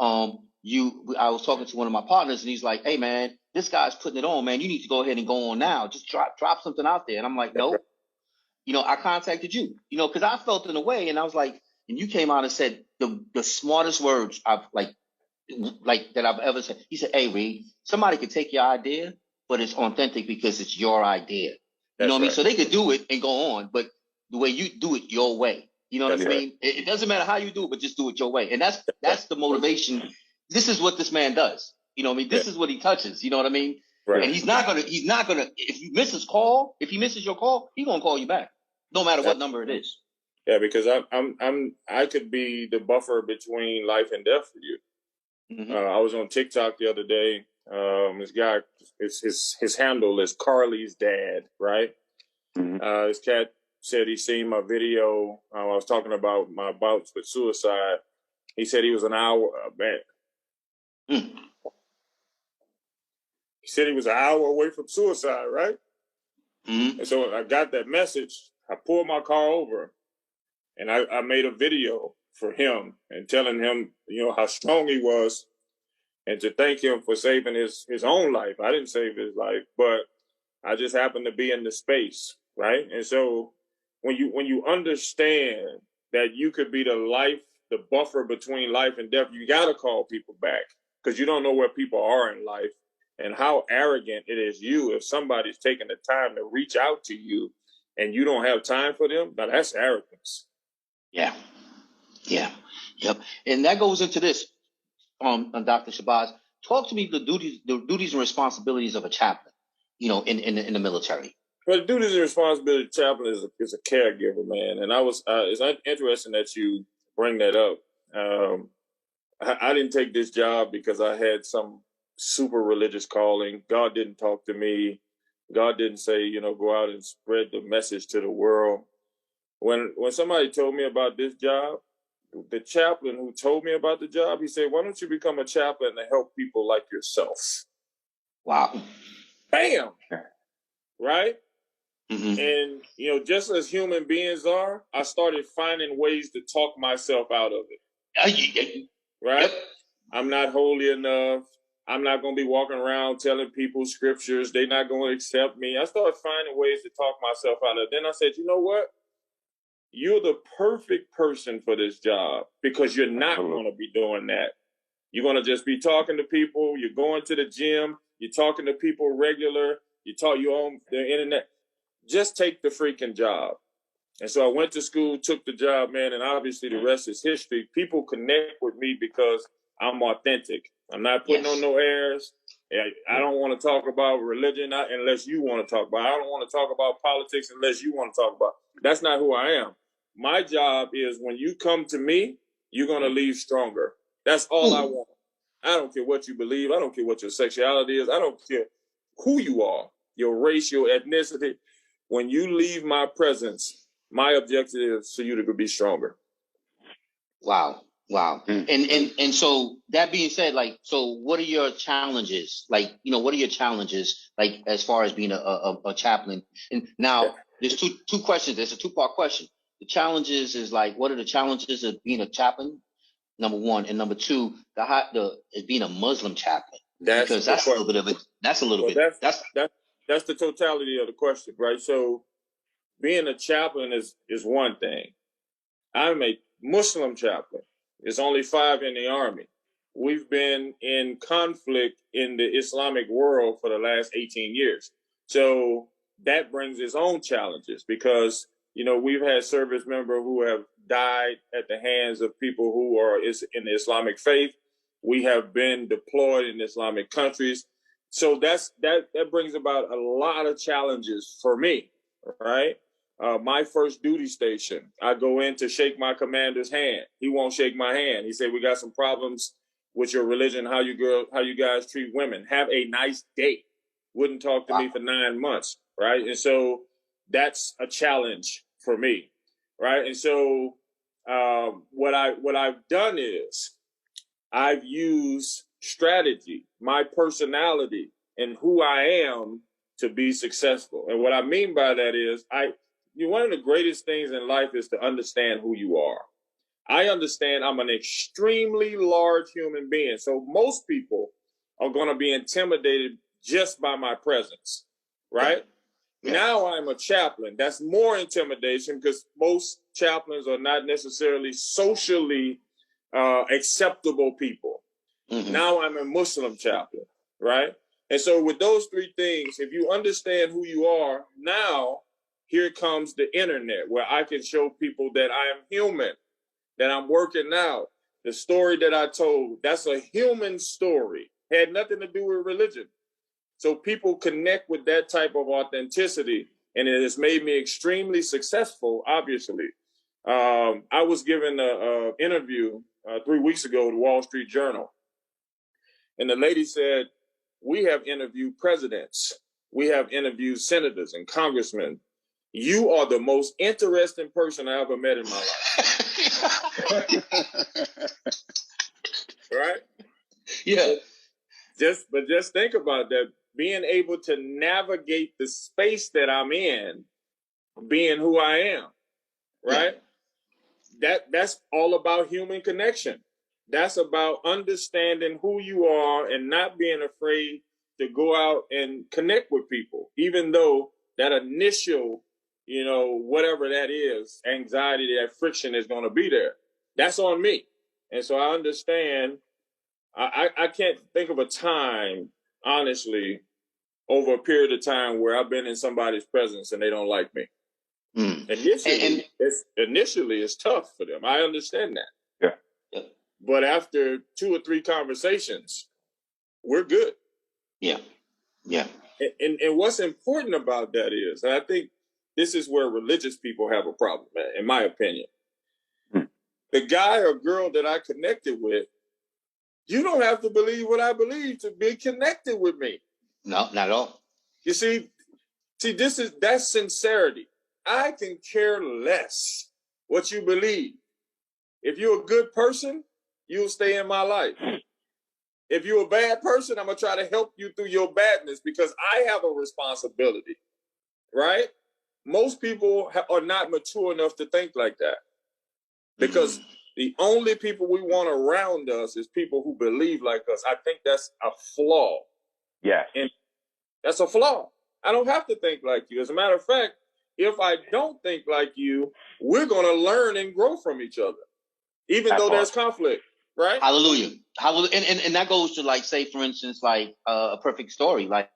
I was talking to one of my partners, and he's like, "Hey, man, this guy's putting it on, man. You need to go ahead and go on now. Just drop something out there." And I'm like, "No, I contacted you, because I felt in a way, and I was like, and you came out and said the smartest words I've like that I've ever said." He said, "Hey, Reed, somebody could take your idea, but it's authentic because it's your idea. You know what I mean? So they could do it and go on, but the way you do it your way. You know what I mean? It doesn't matter how you do it, but just do it your way." And that's the motivation. This is what this man does. You know what I mean? This is what he touches. You know what I mean? Right. And he's not gonna, if you miss his call, if he misses your call, he's gonna call you back, no matter what number it is. Yeah, because I could be the buffer between life and death for you. Mm-hmm. I was on TikTok the other day. This guy, his handle is Carly's dad, right? Mm-hmm. This cat said he seen my video. I was talking about my bouts with suicide. He said he was an hour back. He said he was an hour away from suicide, right? Mm-hmm. And so I got that message. I pulled my car over, and I made a video for him and telling him, how strong he was, and to thank him for saving his own life. I didn't save his life, but I just happened to be in the space, right? And so when you understand that you could be the buffer between life and death, you got to call people back, because you don't know where people are in life and how arrogant it is if somebody's taking the time to reach out to you and you don't have time for them. Now that's arrogance. Yeah. Yep. And that goes into this, Dr. Shabazz. Talk to me the duties and responsibilities of a chaplain, in the military. Well, the duties and responsibility of a chaplain is a caregiver, man. And it's interesting that you bring that up. I didn't take this job because I had some super religious calling. God didn't talk to me. God didn't say, go out and spread the message to the world. When somebody told me about this job, the chaplain who told me about the job, he said, "Why don't you become a chaplain to help people like yourself?" Wow. Bam. Right? Mm-hmm. And, just as human beings are, I started finding ways to talk myself out of it. Right? Yep. I'm not holy enough. I'm not going to be walking around telling people scriptures. They're not going to accept me. I started finding ways to talk myself out of it. Then I said, you know what? You're the perfect person for this job, because you're not going to be doing that. You're going to just be talking to people. You're going to the gym. You're talking to people regular. You're on the internet. Just take the freaking job. And so I went to school, took the job, man, and obviously the rest is history. People connect with me because I'm authentic. I'm not putting on no airs. I don't want to talk about religion unless you want to talk about it. I don't want to talk about politics unless you want to talk about it. That's not who I am. My job is, when you come to me, you're going to leave stronger. That's all I want. I don't care what you believe. I don't care what your sexuality is. I don't care who you are, your race, your ethnicity. When you leave my presence, my objective is for you to be stronger. Wow. And so that being said, so what are your challenges? What are your challenges, as far as being a chaplain? And now there's two questions. There's a two-part question. The challenges is what are the challenges of being a chaplain? Number one, and number two, is being a Muslim chaplain. Because that's a little bit of it. That's the totality of the question, right? So being a chaplain is one thing. I'm a Muslim chaplain. There's only 5 in the army. We've been in conflict in the Islamic world for the last 18 years. So that brings its own challenges, because, we've had service members who have died at the hands of people who are in the Islamic faith. We have been deployed in Islamic countries. So that brings about a lot of challenges for me, right? My first duty station, I go in to shake my commander's hand. He won't shake my hand. He said, "We got some problems with your religion, how you guys treat women. Have a nice day." Wouldn't talk to me for 9 months, right? And so that's a challenge for me, right? And so what I've done is I've used strategy, my personality, and who I am to be successful. And what I mean by that is one of the greatest things in life is to understand who you are. I understand I'm an extremely large human being. So most people are going to be intimidated just by my presence, right? Yeah. Now I'm a chaplain. That's more intimidation because most chaplains are not necessarily socially acceptable people. Mm-hmm. Now I'm a Muslim chaplain, right? And so with those three things, if you understand who you are, now here comes the internet where I can show people that I am human, that I'm working out. The story that I told, that's a human story. Had nothing to do with religion. So people connect with that type of authenticity, and it has made me extremely successful, obviously. I was given an interview 3 weeks ago with the Wall Street Journal, and the lady said, we have interviewed presidents. We have interviewed senators and congressmen. You are the most interesting person I ever met in my life. Right? Yeah. Just think about that. Being able to navigate the space that I'm in, being who I am, right? Yeah. That's all about human connection. That's about understanding who you are and not being afraid to go out and connect with people, even though that initial, whatever that is, anxiety, that friction is going to be there. That's on me. And so I understand. I can't think of a time, honestly, over a period of time where I've been in somebody's presence and they don't like me. Mm. Initially, it's tough for them. I understand that. Yeah. But after 2 or 3 conversations, we're good. Yeah. Yeah. And what's important about that is, and I think this is where religious people have a problem, in my opinion. Hmm. The guy or girl that I connected with, you don't have to believe what I believe to be connected with me. No, not at all. You see, that's sincerity. I can care less what you believe. If you're a good person, you'll stay in my life. If you're a bad person, I'm going to try to help you through your badness because I have a responsibility, right? Most people are not mature enough to think like that because the only people we want around us is people who believe like us. I think that's a flaw. Yeah. And that's a flaw. I don't have to think like you. As a matter of fact, if I don't think like you, we're going to learn and grow from each other, even though there's conflict, right? Hallelujah. Hallelujah. And that goes to, like, say, for instance, like a perfect story. Like,